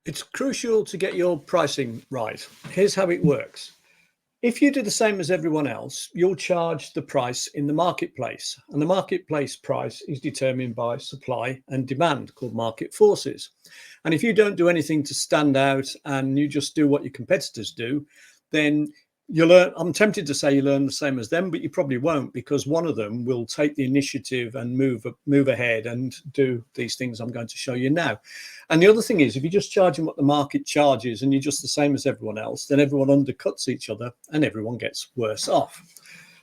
It's crucial to get your pricing right. Here's how it works. If you do the same as everyone else, you'll charge the price in the marketplace. And the marketplace price is determined by supply and demand, called market forces. And if you don't do anything to stand out and you just do what your competitors do, then you'll learn. I'm tempted to say you learn the same as them, but you probably won't, because one of them will take the initiative and move ahead and do these things I'm going to show you now. And the other thing is, if you're just charging what the market charges and you're just the same as everyone else, then everyone undercuts each other and everyone gets worse off.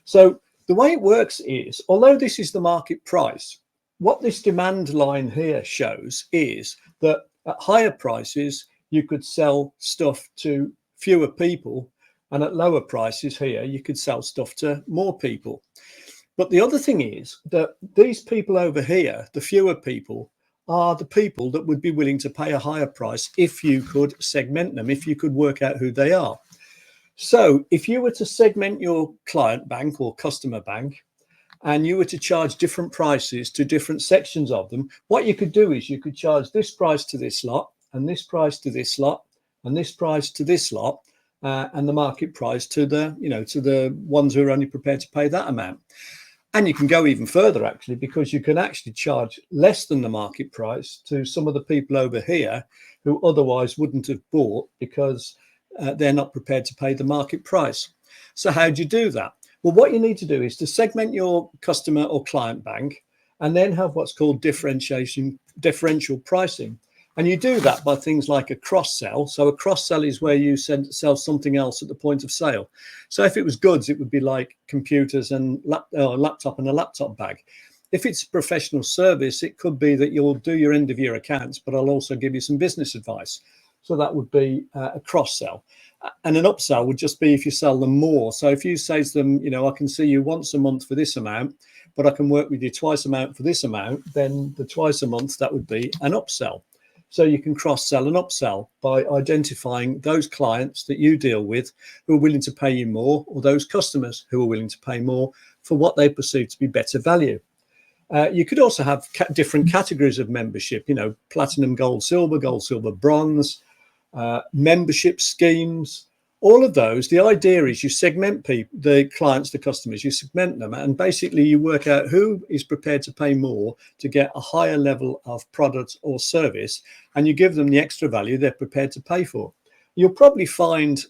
So the way it works is, although this is the market price, what this demand line here shows is that at higher prices, you could sell stuff to fewer people, and at lower prices here, you could sell stuff to more people. But the other thing is that these people over here, the fewer people, are the people that would be willing to pay a higher price if you could segment them, if you could work out who they are. So if you were to segment your client bank or customer bank, and you were to charge different prices to different sections of them, what you could do is you could charge this price to this lot, and this price to this lot, and this price to this lot, and the market price to the ones who are only prepared to pay that amount. And you can go even further, actually, because you can actually charge less than the market price to some of the people over here who otherwise wouldn't have bought because they're not prepared to pay the market price. So how do you do that? Well, what you need to do is to segment your customer or client bank and then have what's called differential pricing. And you do that by things like a cross-sell. So a cross-sell is where you sell something else at the point of sale. So if it was goods, it would be like computers and a laptop and a laptop bag. If it's professional service, it could be that you'll do your end of year accounts, but I'll also give you some business advice. So that would be a cross-sell. And an upsell would just be if you sell them more. So if you say to them, I can see you once a month for this amount, but I can work with you twice a month for this amount, then the twice a month, that would be an upsell. So you can cross-sell and upsell by identifying those clients that you deal with who are willing to pay you more, or those customers who are willing to pay more for what they perceive to be better value. You could also have different categories of membership, platinum, gold, silver, bronze, membership schemes. All of those, the idea is you segment the clients, the customers, you segment them, and basically you work out who is prepared to pay more to get a higher level of product or service, and you give them the extra value they're prepared to pay for. You'll probably find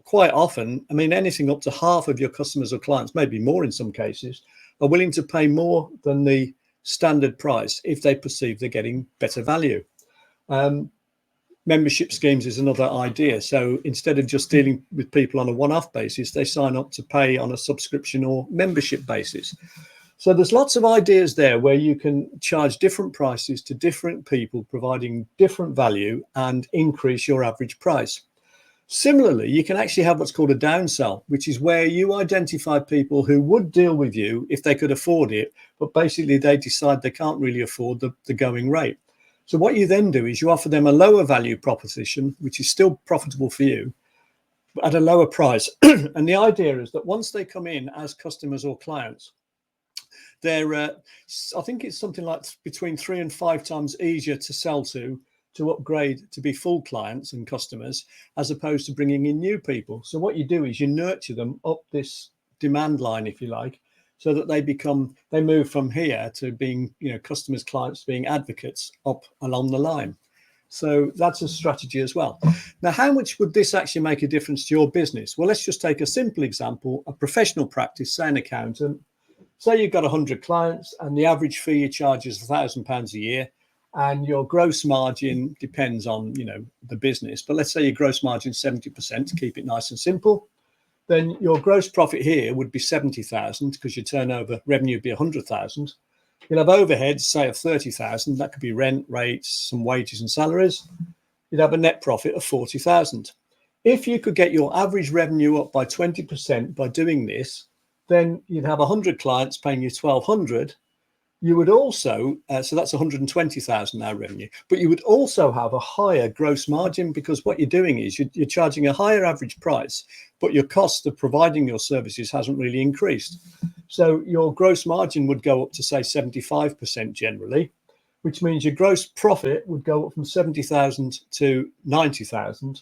quite often, anything up to half of your customers or clients, maybe more in some cases, are willing to pay more than the standard price if they perceive they're getting better value. Membership schemes is another idea. So instead of just dealing with people on a one-off basis, they sign up to pay on a subscription or membership basis. So there's lots of ideas there where you can charge different prices to different people, providing different value and increase your average price. Similarly, you can actually have what's called a downsell, which is where you identify people who would deal with you if they could afford it, but basically they decide they can't really afford the going rate. So what you then do is you offer them a lower value proposition, which is still profitable for you, but at a lower price. And the idea is that once they come in as customers or clients, they're, I think it's something like between 3 and 5 times easier to sell to upgrade to be full clients and customers, as opposed to bringing in new people. So what you do is you nurture them up this demand line, if you like, so that they move from here to being, customers, clients, being advocates up along the line. So that's a strategy as well. Now, how much would this actually make a difference to your business? Well, let's just take a simple example, a professional practice, say an accountant. Say you've got 100 clients and the average fee you charge is £1,000 a year, and your gross margin depends on, the business. But let's say your gross margin is 70% to keep it nice and simple. Then your gross profit here would be 70,000 because your turnover revenue would be 100,000. You'll have overheads, say, of 30,000. That could be rent, rates, some wages and salaries. You'd have a net profit of 40,000. If you could get your average revenue up by 20% by doing this, then you'd have 100 clients paying you 1,200. You would also, so that's 120,000 now revenue, but you would also have a higher gross margin, because what you're doing is you're charging a higher average price, but your cost of providing your services hasn't really increased. So your gross margin would go up to, say, 75% generally, which means your gross profit would go up from 70,000 to 90,000.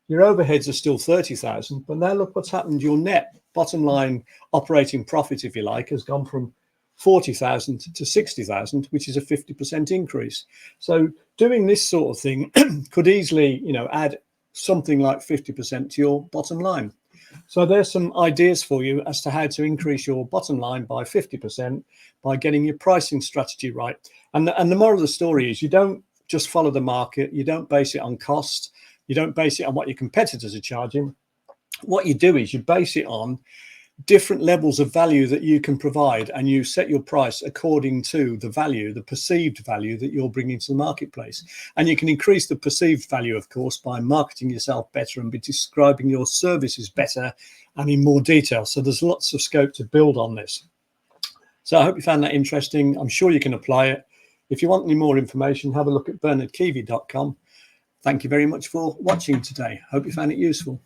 Your overheads are still 30,000, but now look what's happened. Your net bottom line operating profit, if you like, has gone from 40,000 to 60,000, which is a 50% increase. So doing this sort of thing could easily, add something like 50% to your bottom line. So there's some ideas for you as to how to increase your bottom line by 50% by getting your pricing strategy right. And the moral of the story is you don't just follow the market. You don't base it on cost. You don't base it on what your competitors are charging. What you do is you base it on different levels of value that you can provide, and you set your price according to the value, the perceived value that you're bringing to the marketplace. And you can increase the perceived value, of course, by marketing yourself better and by describing your services better and in more detail. So there's lots of scope to build on this. So I hope you found that interesting. I'm sure you can apply it. If you want any more information, have a look at bernardkeevy.com. Thank you very much for watching today. Hope you found it useful.